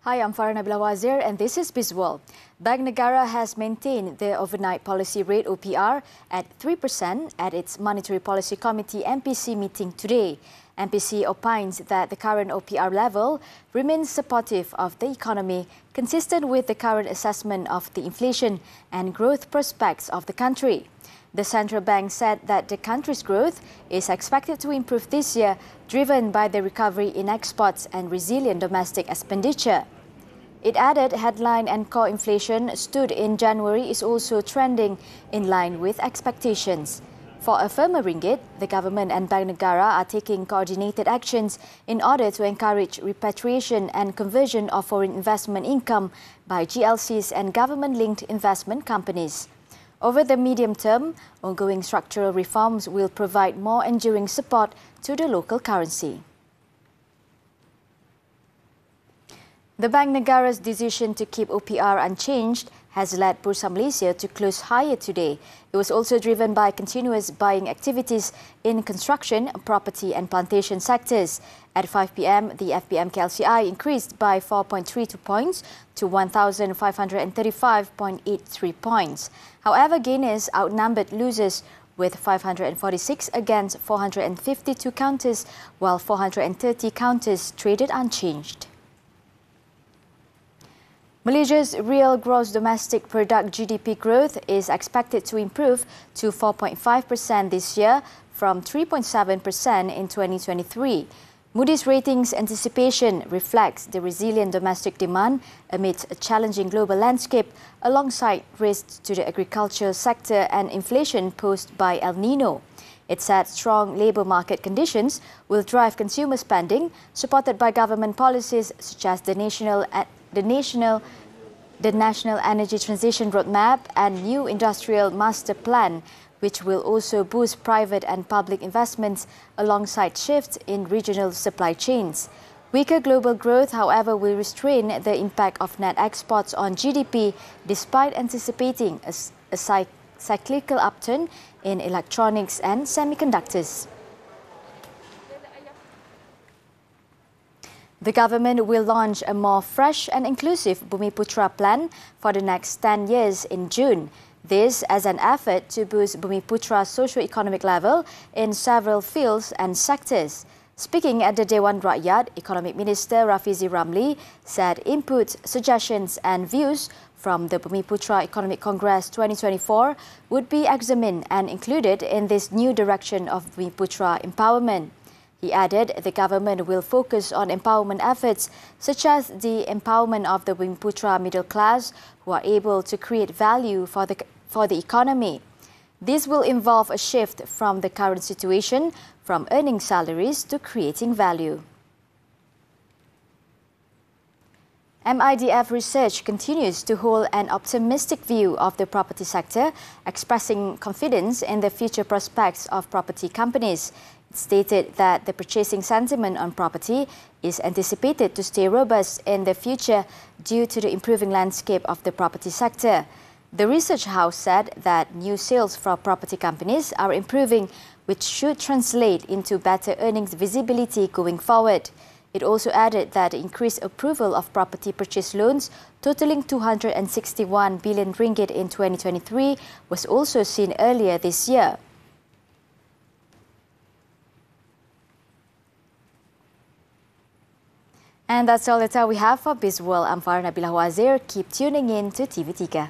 Hi, I'm Farah Nabilah and this is Bizworld. Bank Negara has maintained the overnight policy rate OPR at 3% at its Monetary Policy Committee MPC meeting today. MPC opines that the current OPR level remains supportive of the economy, consistent with the current assessment of the inflation and growth prospects of the country. The central bank said that the country's growth is expected to improve this year, driven by the recovery in exports and resilient domestic expenditure. It added headline and core inflation stood in January is also trending in line with expectations. For a firmer ringgit, the government and Bank Negara are taking coordinated actions in order to encourage repatriation and conversion of foreign investment income by GLCs and government-linked investment companies. Over the medium term, ongoing structural reforms will provide more enduring support to the local currency. The Bank Negara's decision to keep OPR unchanged has led Bursa Malaysia to close higher today. It was also driven by continuous buying activities in construction, property and plantation sectors. At 5 p.m, the FBM KLCI increased by 4.32 points to 1,535.83 points. However, gainers outnumbered losers with 546 against 452 counters, while 430 counters traded unchanged. Malaysia's real gross domestic product GDP growth is expected to improve to 4.5% this year from 3.7% in 2023. Moody's ratings anticipation reflects the resilient domestic demand amidst a challenging global landscape alongside risks to the agricultural sector and inflation posed by El Nino. It said strong labour market conditions will drive consumer spending, supported by government policies such as the National Energy Transition Roadmap and new Industrial Master Plan, which will also boost private and public investments alongside shifts in regional supply chains. Weaker global growth, however, will restrain the impact of net exports on GDP despite anticipating a cyclical upturn in electronics and semiconductors. The government will launch a more fresh and inclusive Bumiputera plan for the next 10 years in June. This as an effort to boost Bumiputera's socio-economic level in several fields and sectors. Speaking at the Dewan Rakyat, Economic Minister Rafizi Ramli said inputs, suggestions and views from the Bumiputera Economic Congress 2024 would be examined and included in this new direction of Bumiputera empowerment. He added the government will focus on empowerment efforts such as the empowerment of the Bumiputera middle class who are able to create value for the economy. This will involve a shift from the current situation from earning salaries to creating value. MIDF research continues to hold an optimistic view of the property sector, expressing confidence in the future prospects of property companies. It stated that the purchasing sentiment on property is anticipated to stay robust in the future due to the improving landscape of the property sector. The research house said that new sales for property companies are improving, which should translate into better earnings visibility going forward. It also added that the increased approval of property purchase loans totaling 261 billion ringgit in 2023 was also seen earlier this year. And that's all the time we have for Bizworld. I'm Farah Nabilah. Keep tuning in to TV3.